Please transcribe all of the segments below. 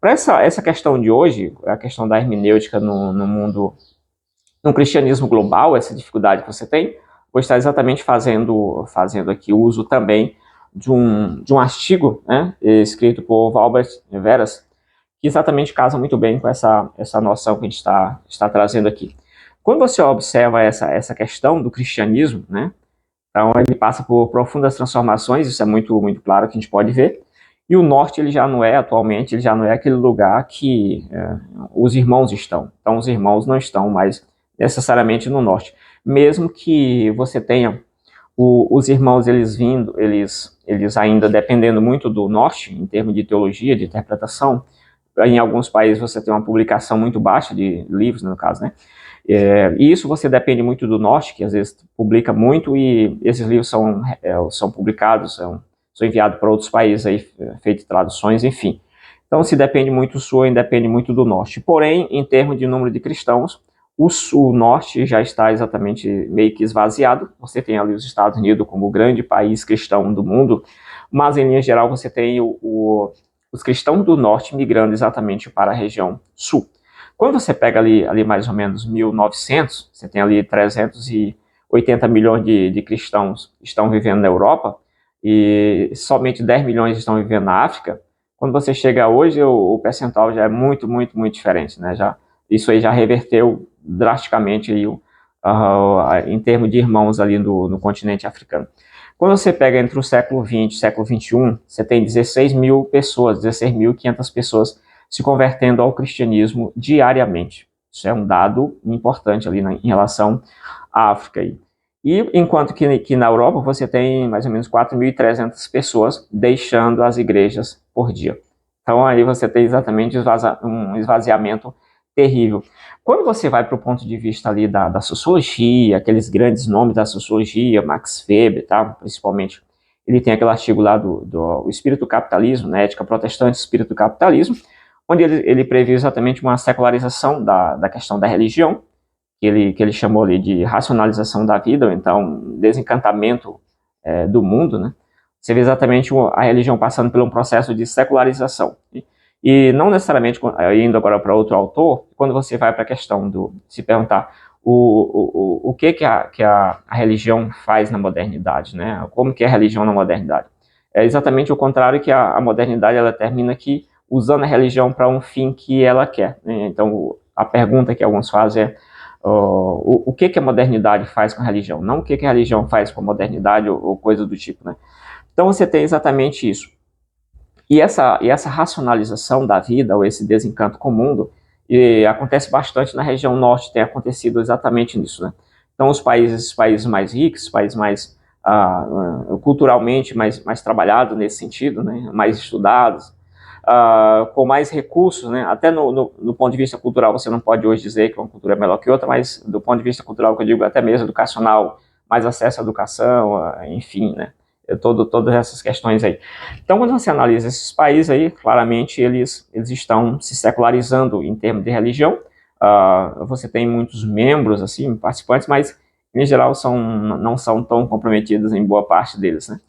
Para essa questão de hoje, a questão da hermenêutica no mundo, no cristianismo global, essa dificuldade que você tem, vou estar exatamente fazendo aqui uso também de um artigo, né, escrito por Valbert Veras, que exatamente casa muito bem com essa noção que a gente está trazendo aqui. Quando você observa essa questão do cristianismo, né, então ele passa por profundas transformações, isso é muito, muito claro que a gente pode ver, e o norte ele já não é, atualmente, ele já não é aquele lugar que os irmãos estão. Então os irmãos não estão mais necessariamente no norte. Mesmo que você tenha os irmãos eles ainda dependendo muito do norte, em termos de teologia, de interpretação. Em alguns países você tem uma publicação muito baixa de livros, no caso, né? E isso você depende muito do norte, que às vezes publica muito e esses livros são publicados, são enviados para outros países, aí, feitas traduções, enfim. Então se depende muito do sul, independe muito do norte. Porém, em termos de número de cristãos, o norte já está exatamente meio que esvaziado. Você tem ali os Estados Unidos como o grande país cristão do mundo, mas em linha geral você tem os cristãos do norte migrando exatamente para a região sul. Quando você pega ali mais ou menos 1900, você tem ali 380 milhões de cristãos que estão vivendo na Europa e somente 10 milhões estão vivendo na África. Quando você chega hoje, o percentual já é muito, muito, muito diferente, né? Isso aí já reverteu drasticamente aí, em termos de irmãos ali no continente africano. Quando você pega entre o século XX e o século XXI, você tem 16.500 pessoas se convertendo ao cristianismo diariamente. Isso é um dado importante ali em relação à África. Aí. E enquanto que na Europa você tem mais ou menos 4.300 pessoas deixando as igrejas por dia. Então aí você tem exatamente um esvaziamento terrível. Quando você vai para o ponto de vista ali da sociologia, aqueles grandes nomes da sociologia, Max Weber, tá? Principalmente, ele tem aquele artigo lá do Espírito do Capitalismo, né? Ética Protestante, Espírito do Capitalismo, onde ele previu exatamente uma secularização da questão da religião, que ele chamou ali de racionalização da vida, ou então desencantamento do mundo, né? Você vê exatamente a religião passando por um processo de secularização. E não necessariamente, indo agora para outro autor, quando você vai para a questão se perguntar o que a religião faz na modernidade, né? Como que é a religião na modernidade? É exatamente o contrário, que a modernidade ela termina aqui usando a religião para um fim que ela quer, né? Então, a pergunta que alguns fazem é o que a modernidade faz com a religião? Não o que a religião faz com a modernidade ou coisa do tipo, né? Então, você tem exatamente isso. E essa racionalização da vida, ou esse desencanto com o mundo, acontece bastante na região norte, tem acontecido exatamente nisso, né? Então, esses países mais ricos, países mais culturalmente mais trabalhados nesse sentido, né? Mais estudados, com mais recursos, né? Até no ponto de vista cultural, você não pode hoje dizer que uma cultura é melhor que outra, mas do ponto de vista cultural, que eu digo até mesmo educacional, mais acesso à educação, enfim, né? Todas essas questões aí. Então, quando você analisa esses países aí, claramente eles estão se secularizando em termos de religião. Você tem muitos membros, assim, participantes, mas em geral não são tão comprometidos em boa parte deles, né?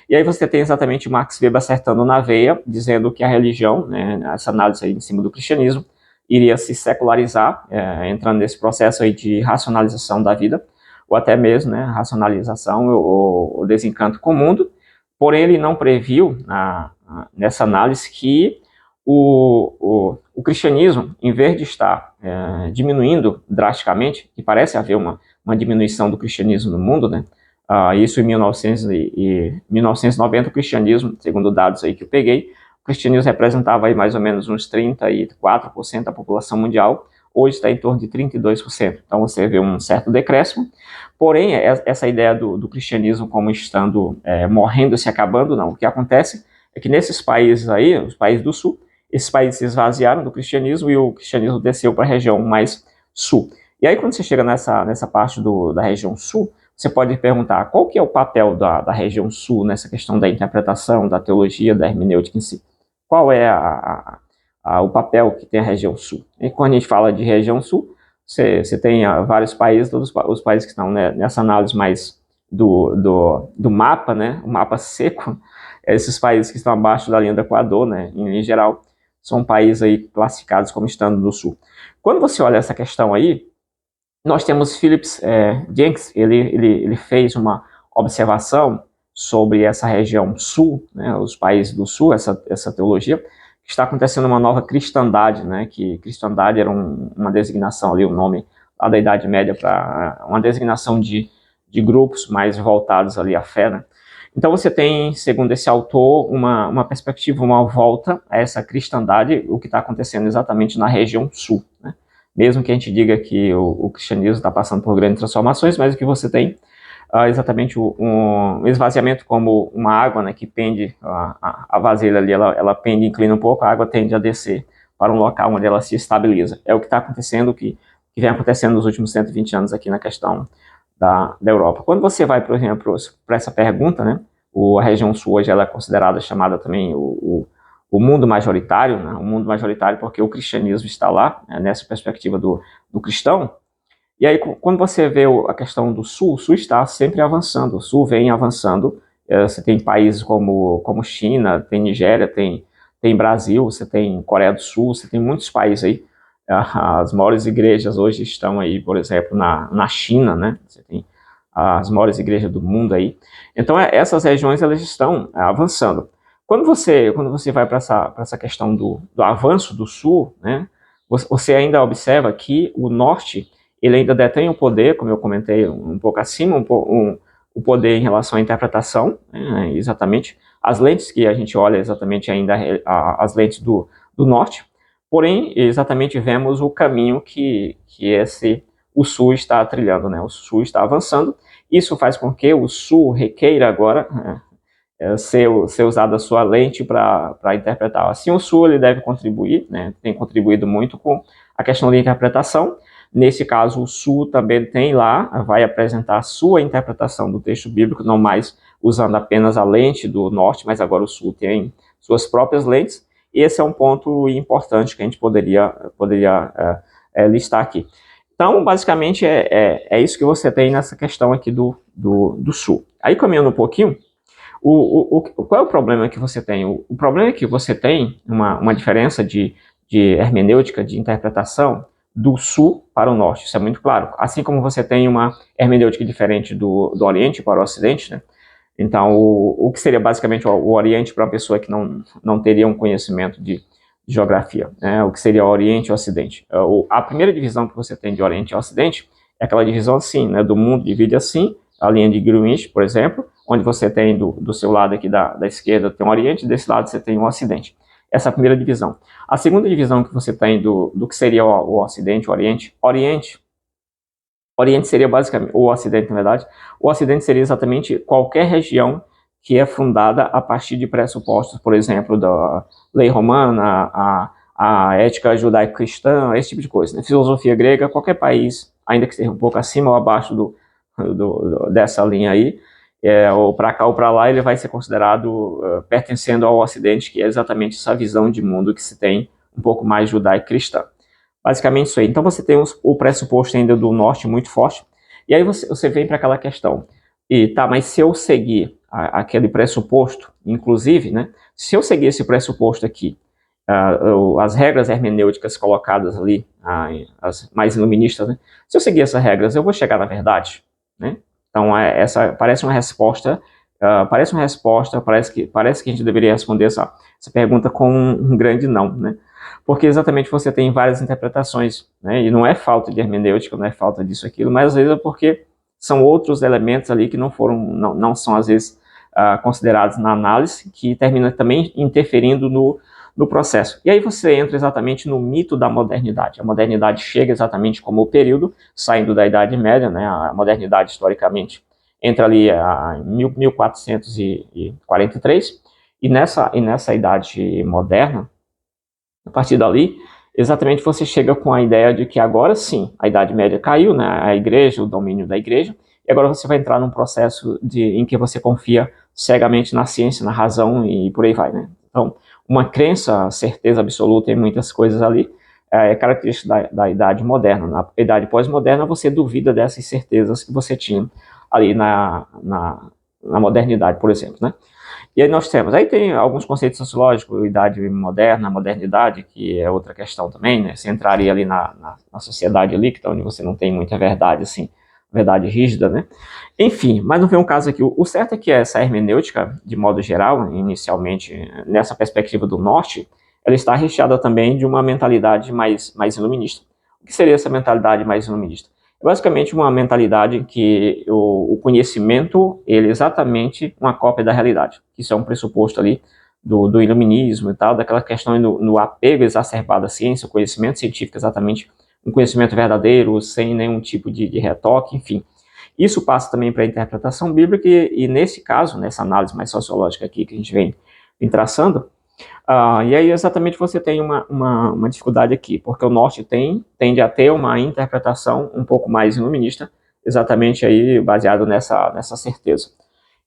E aí você tem exatamente o Max Weber acertando na veia, dizendo que a religião, né, essa análise aí em cima do cristianismo, iria se secularizar, entrando nesse processo aí de racionalização da vida, ou até mesmo, né, racionalização ou desencanto com o mundo. Porém, ele não previu nessa análise que o cristianismo, em vez de estar diminuindo drasticamente, e parece haver uma diminuição do cristianismo no mundo, né? Isso em 1990, o cristianismo, segundo dados aí que eu peguei, o cristianismo representava aí mais ou menos uns 34% da população mundial, hoje está em torno de 32%. Então você vê um certo decréscimo, porém essa ideia do cristianismo como estando morrendo, se acabando, não. O que acontece é que nesses países aí, os países do sul, esses países se esvaziaram do cristianismo e o cristianismo desceu para a região mais sul. E aí quando você chega nessa parte da região sul, você pode perguntar qual que é o papel da região sul nessa questão da interpretação, da teologia, da hermenêutica em si. Qual é o papel que tem a região sul? E quando a gente fala de região sul, você tem vários países, todos os países que estão, né, nessa análise mais do mapa, né, o mapa seco, esses países que estão abaixo da linha do Equador, né, em geral, são países aí classificados como estando no sul. Quando você olha essa questão aí, nós temos Phillips Jenkins, ele fez uma observação sobre essa região sul, né, os países do sul, essa teologia, que está acontecendo uma nova cristandade, né, que cristandade era uma designação ali, o nome lá da Idade Média, para uma designação de grupos mais voltados ali à fé, né. Então você tem, segundo esse autor, uma perspectiva, uma volta a essa cristandade, o que está acontecendo exatamente na região sul, né. Mesmo que a gente diga que o cristianismo está passando por grandes transformações, mas o que você tem exatamente um esvaziamento, como uma água, né, que pende, a vasilha ali, ela pende, inclina um pouco, a água tende a descer para um local onde ela se estabiliza. É o que está acontecendo, que vem acontecendo nos últimos 120 anos aqui na questão da Europa. Quando você vai, por exemplo, para essa pergunta, né, a região sul hoje ela é considerada, chamada também o mundo majoritário, né, o mundo majoritário porque o cristianismo está lá, né, nessa perspectiva do cristão. E aí, quando você vê a questão do sul, o sul está sempre avançando, o sul vem avançando. Você tem países como China, tem Nigéria, tem Brasil, você tem Coreia do Sul, você tem muitos países aí. As maiores igrejas hoje estão aí, por exemplo, na China, né? Você tem as maiores igrejas do mundo aí. Então, essas regiões elas estão avançando. Quando você vai para essa questão do avanço do sul, né? Você ainda observa que o norte ele ainda detém o poder, como eu comentei um pouco acima, o poder em relação à interpretação, né, exatamente, as lentes que a gente olha exatamente ainda, as lentes do norte, porém, exatamente vemos o caminho que o sul está trilhando, né, o sul está avançando, isso faz com que o sul requeira agora ser usado a sua lente para interpretar. Assim, o sul ele deve contribuir, né, tem contribuído muito com a questão da interpretação. Nesse caso, o sul também tem lá, vai apresentar a sua interpretação do texto bíblico, não mais usando apenas a lente do norte, mas agora o sul tem suas próprias lentes. Esse é um ponto importante que a gente poderia listar aqui. Então, basicamente, é isso que você tem nessa questão aqui do sul. Aí, caminhando um pouquinho, qual é o problema que você tem? O problema é que você tem uma diferença de hermenêutica, de interpretação, do sul para o norte, isso é muito claro. Assim como você tem uma hermenêutica diferente do Oriente para o Ocidente, né? Então, o que seria basicamente o Oriente para uma pessoa que não teria um conhecimento de geografia, né? O que seria o Oriente e o Ocidente. A primeira divisão que você tem de Oriente e Ocidente é aquela divisão assim, né? Do mundo divide assim, a linha de Greenwich, por exemplo, onde você tem do seu lado aqui da esquerda tem o Oriente, desse lado você tem o Ocidente. Essa é a primeira divisão. A segunda divisão que você tem do que seria o Ocidente, o Oriente. Oriente seria basicamente, o Ocidente, na verdade, o Ocidente seria exatamente qualquer região que é fundada a partir de pressupostos, por exemplo, da lei romana, a ética judaico-cristã, esse tipo de coisa, né? Filosofia grega, qualquer país, ainda que esteja um pouco acima ou abaixo dessa linha aí, ou para cá ou para lá, ele vai ser considerado pertencendo ao Ocidente, que é exatamente essa visão de mundo que se tem um pouco mais judaico-cristã. Basicamente isso aí. Então você tem o pressuposto ainda do norte muito forte, e aí você vem para aquela questão, mas se eu seguir aquele pressuposto, inclusive, né, se eu seguir esse pressuposto aqui, as regras hermenêuticas colocadas ali, as mais iluministas, né, se eu seguir essas regras, eu vou chegar na verdade, né? Então, essa parece uma resposta, parece que a gente deveria responder essa pergunta com um grande não, né? Porque exatamente você tem várias interpretações, né? E não é falta de hermenêutica, não é falta disso, aquilo, mas às vezes é porque são outros elementos ali que não são às vezes considerados na análise, que termina também interferindo no processo. E aí você entra exatamente no mito da modernidade. A modernidade chega exatamente como o período, saindo da Idade Média, né? A modernidade, historicamente, entra ali em 1443, e nessa Idade Moderna, a partir dali, exatamente você chega com a ideia de que agora sim, a Idade Média caiu, né? A igreja, o domínio da igreja, e agora você vai entrar num processo em que você confia cegamente na ciência, na razão e por aí vai, né? Então, uma crença, certeza absoluta em muitas coisas ali, é característica da idade moderna. Na idade pós-moderna, você duvida dessas certezas que você tinha ali na modernidade, por exemplo, né? E aí nós temos, aí tem alguns conceitos sociológicos, idade moderna, modernidade, que é outra questão também, né? Você entraria ali na sociedade líquida, onde você não tem muita verdade, assim, verdade rígida, né? Enfim, mas não vem um caso aqui. O certo é que essa hermenêutica, de modo geral, inicialmente, nessa perspectiva do norte, ela está recheada também de uma mentalidade mais iluminista. O que seria essa mentalidade mais iluminista? É basicamente uma mentalidade em que o conhecimento ele é exatamente uma cópia da realidade. Isso é um pressuposto ali do iluminismo e tal, daquela questão no apego exacerbado à ciência, o conhecimento científico exatamente um conhecimento verdadeiro, sem nenhum tipo de retoque, enfim. Isso passa também para a interpretação bíblica e nesse caso, nessa análise mais sociológica aqui que a gente vem traçando, e aí exatamente você tem uma dificuldade aqui, porque o norte tende a ter uma interpretação um pouco mais iluminista, exatamente aí baseado nessa certeza.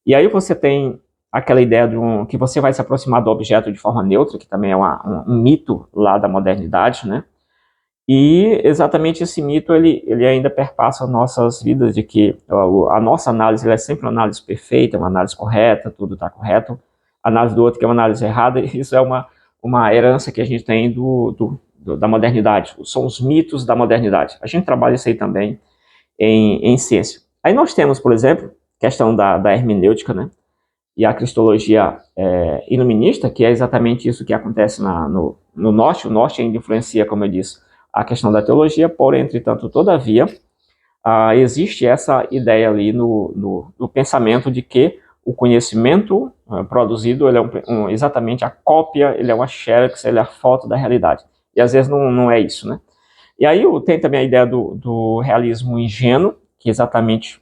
E aí você tem aquela ideia que você vai se aproximar do objeto de forma neutra, que também é um mito lá da modernidade, né? E exatamente esse mito, ele ainda perpassa nossas vidas, de que a nossa análise é sempre uma análise perfeita, uma análise correta, tudo está correto. A análise do outro que é uma análise errada, isso é uma herança que a gente tem da modernidade. São os mitos da modernidade. A gente trabalha isso aí também em ciência. Aí nós temos, por exemplo, questão da hermenêutica, né? E a cristologia iluminista, que é exatamente isso que acontece no norte. O norte ainda influencia, como eu disse, a questão da teologia, porém, entretanto, todavia, existe essa ideia ali no pensamento de que o conhecimento produzido ele é exatamente a cópia, ele é uma xerox, ele é a foto da realidade. E às vezes não é isso, né? E aí tem também a ideia do realismo ingênuo, que exatamente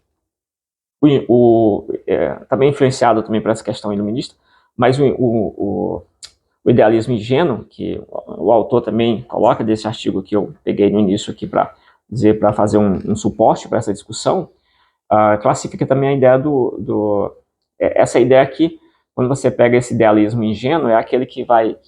também influenciado também por essa questão iluminista, mas o idealismo ingênuo, que o autor também coloca desse artigo que eu peguei no início aqui para fazer um suporte para essa discussão, classifica também a ideia essa ideia aqui, quando você pega esse idealismo ingênuo, é aquele que vai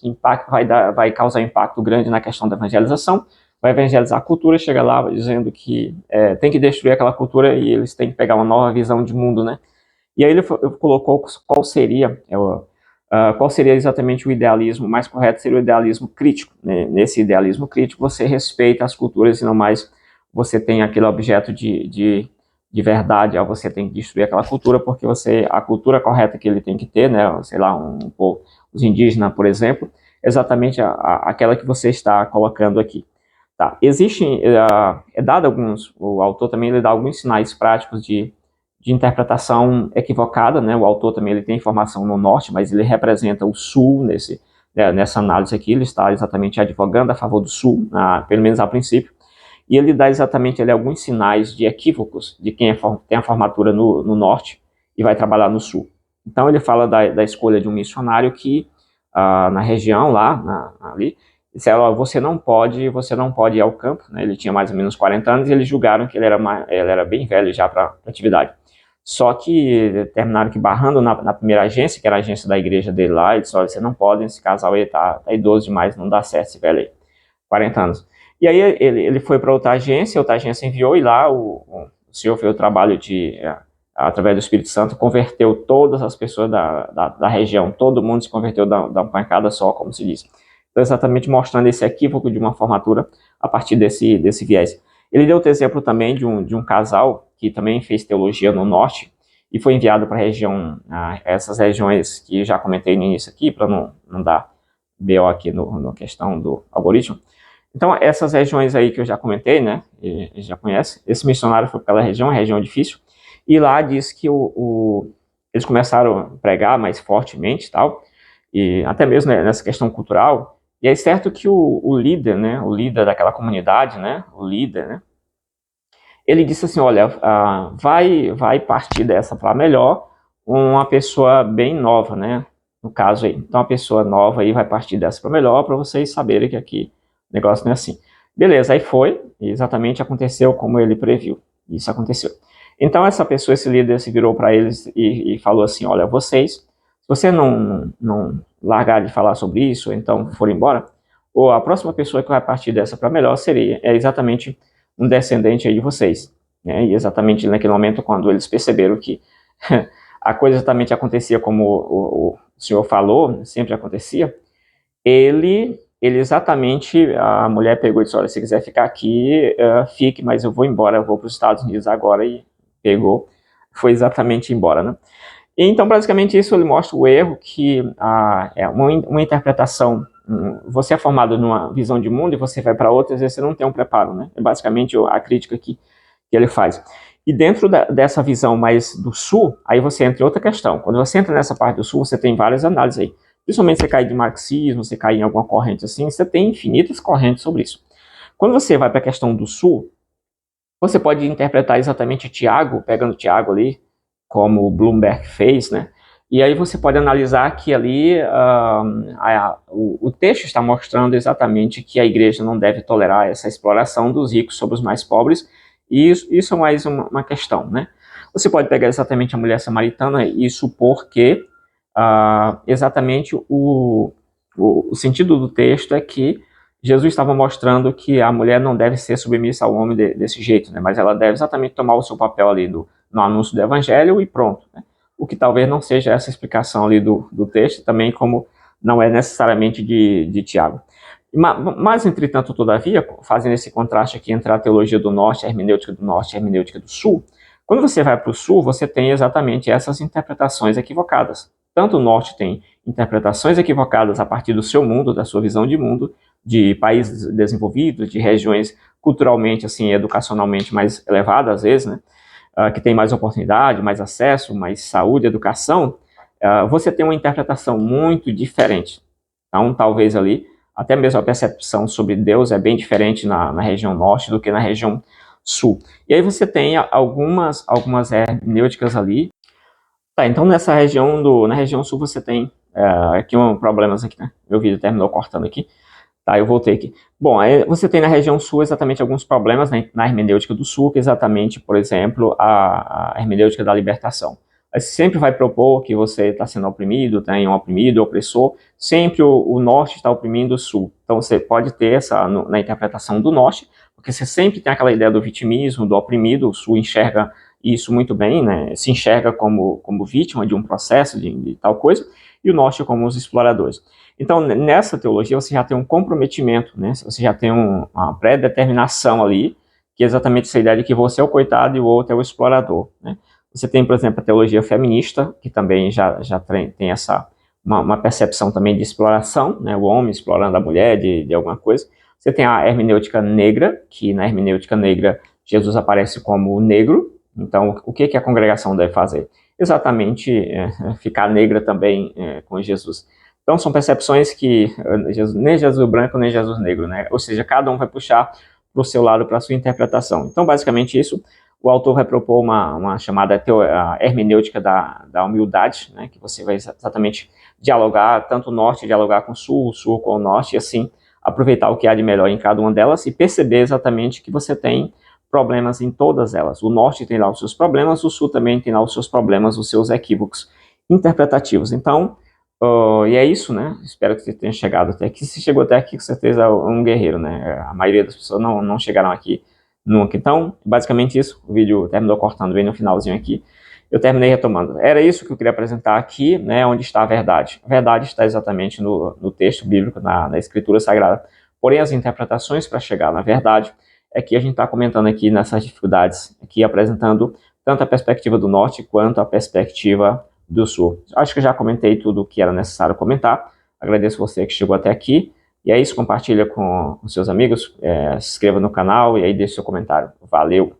causar impacto grande na questão da evangelização, vai evangelizar a cultura, chega lá dizendo que tem que destruir aquela cultura e eles têm que pegar uma nova visão de mundo, né? E aí ele colocou qual seria exatamente o idealismo mais correto, seria o idealismo crítico. Né? Nesse idealismo crítico, você respeita as culturas e não mais você tem aquele objeto de verdade, você tem que destruir aquela cultura, porque a cultura correta que ele tem que ter, né, sei lá, os indígenas, por exemplo, é exatamente aquela que você está colocando aqui. Tá. Existem, o autor também ele dá alguns sinais práticos de interpretação equivocada, né? O autor também ele tem informação no norte, mas ele representa o sul nessa análise aqui, ele está exatamente advogando a favor do sul, pelo menos a princípio, e ele dá exatamente alguns sinais de equívocos de quem tem a formatura no norte e vai trabalhar no sul. Então ele fala da escolha de um missionário que na região lá, ali, disseram, você não pode ir ao campo, né? Ele tinha mais ou menos 40 anos e eles julgaram que ele era bem velho já para a atividade. Só que terminaram que barrando na primeira agência, que era a agência da igreja dele lá, ele disse, olha, você não pode, esse casal aí tá idoso demais, não dá certo esse velho aí, 40 anos. E aí ele foi para outra agência enviou, e lá o senhor fez o trabalho através do Espírito Santo, converteu todas as pessoas da região, todo mundo se converteu da uma pancada só, como se diz. Então, exatamente mostrando esse equívoco de uma formatura a partir desse viés. Ele deu outro exemplo também de um casal que também fez teologia no norte e foi enviado para a região, essas regiões que já comentei no início aqui, para não dar BO aqui na questão do algoritmo. Então, essas regiões aí que eu já comentei, né, já conhece, esse missionário foi para aquela região, uma região difícil, e lá diz que eles começaram a pregar mais fortemente tal, e até mesmo nessa questão cultural, e é certo que o líder, né, o líder daquela comunidade, né, ele disse assim, olha, vai partir dessa para melhor uma pessoa bem nova, né, no caso aí. Então, a pessoa nova aí vai partir dessa para melhor, para vocês saberem que aqui o negócio não é assim. Beleza, aí foi, e exatamente aconteceu como ele previu. Isso aconteceu. Então, essa pessoa, esse líder, se virou para eles e falou assim, olha, se você não largar de falar sobre isso, ou então for embora, ou a próxima pessoa que vai partir dessa para melhor é exatamente um descendente aí de vocês. Né? E exatamente naquele momento, quando eles perceberam que a coisa exatamente acontecia como o senhor falou, sempre acontecia, ele exatamente, a mulher pegou e disse, olha, se quiser ficar aqui, fique, mas eu vou embora, eu vou para os Estados Unidos agora, e pegou, foi exatamente embora, né? E, então, basicamente, isso ele mostra o erro que é uma interpretação, você é formado numa visão de mundo e você vai para outra, às vezes você não tem um preparo, né? É basicamente a crítica que ele faz. E dentro dessa visão mais do sul, aí você entra em outra questão. Quando você entra nessa parte do sul, você tem várias análises aí. Principalmente você cai de marxismo, você cai em alguma corrente assim, você tem infinitas correntes sobre isso. Quando você vai para a questão do sul, você pode interpretar exatamente Tiago, pegando Tiago ali, como o Bloomberg fez, né? E aí você pode analisar que ali o texto está mostrando exatamente que a igreja não deve tolerar essa exploração dos ricos sobre os mais pobres, e isso é mais uma questão, né? Você pode pegar exatamente a mulher samaritana e supor que exatamente o sentido do texto é que Jesus estava mostrando que a mulher não deve ser submissa ao homem desse jeito, né? Mas ela deve exatamente tomar o seu papel ali no anúncio do evangelho e pronto, né? O que talvez não seja essa explicação ali do texto, também como não é necessariamente de Tiago. Mas, entretanto, todavia, fazendo esse contraste aqui entre a teologia do norte, a hermenêutica do norte e a hermenêutica do sul, quando você vai para o sul, você tem exatamente essas interpretações equivocadas. Tanto o norte tem interpretações equivocadas a partir do seu mundo, da sua visão de mundo, de países desenvolvidos, de regiões culturalmente, assim, educacionalmente mais elevadas, às vezes, né? Que tem mais oportunidade, mais acesso, mais saúde, educação, você tem uma interpretação muito diferente. Então, talvez ali, até mesmo a percepção sobre Deus é bem diferente na região norte do que na região sul. E aí você tem algumas hermenêuticas ali. Tá, então na região sul você tem aqui problemas aqui, né? Meu vídeo terminou cortando aqui. Tá, eu voltei aqui. Bom, aí você tem na região sul exatamente alguns problemas na hermenêutica do sul, que é exatamente, por exemplo, a hermenêutica da libertação. Você sempre vai propor que você está sendo oprimido, tem um oprimido, opressor, sempre o norte está oprimindo o sul. Então você pode ter essa na interpretação do norte, porque você sempre tem aquela ideia do vitimismo, do oprimido, o sul enxerga isso muito bem, né? Se enxerga como vítima de um processo de tal coisa, e o norte como os exploradores. Então, nessa teologia, você já tem um comprometimento, né? Você já tem uma pré-determinação ali, que é exatamente essa ideia de que você é o coitado e o outro é o explorador, né? Você tem, por exemplo, a teologia feminista, que também já tem uma percepção também de exploração, né? O homem explorando a mulher de alguma coisa. Você tem a hermenêutica negra, que na hermenêutica negra Jesus aparece como negro. Então, o que a congregação deve fazer? Exatamente ficar negra também com Jesus. Então, são percepções que nem Jesus branco, nem Jesus negro, né? Ou seja, cada um vai puxar para o seu lado, para a sua interpretação. Então, basicamente isso, o autor vai propor uma chamada hermenêutica da humildade, né? Que você vai exatamente dialogar, tanto o norte dialogar com o sul com o norte, e assim, aproveitar o que há de melhor em cada uma delas e perceber exatamente que você tem problemas em todas elas. O norte tem lá os seus problemas, o sul também tem lá os seus problemas, os seus equívocos interpretativos. Então, e é isso, né? Espero que você tenha chegado até aqui. Se chegou até aqui, com certeza é um guerreiro, né? A maioria das pessoas não chegaram aqui nunca. Então, basicamente isso. O vídeo terminou cortando bem no finalzinho aqui. Eu terminei retomando. Era isso que eu queria apresentar aqui, né? Onde está a verdade. A verdade está exatamente no texto bíblico, na Escritura Sagrada. Porém, as interpretações para chegar na verdade é que a gente está comentando aqui nessas dificuldades, aqui apresentando tanto a perspectiva do norte quanto a perspectiva do sul. Acho que já comentei tudo o que era necessário comentar. Agradeço você que chegou até aqui. E é isso, compartilha com seus amigos, se inscreva no canal e aí deixe seu comentário. Valeu!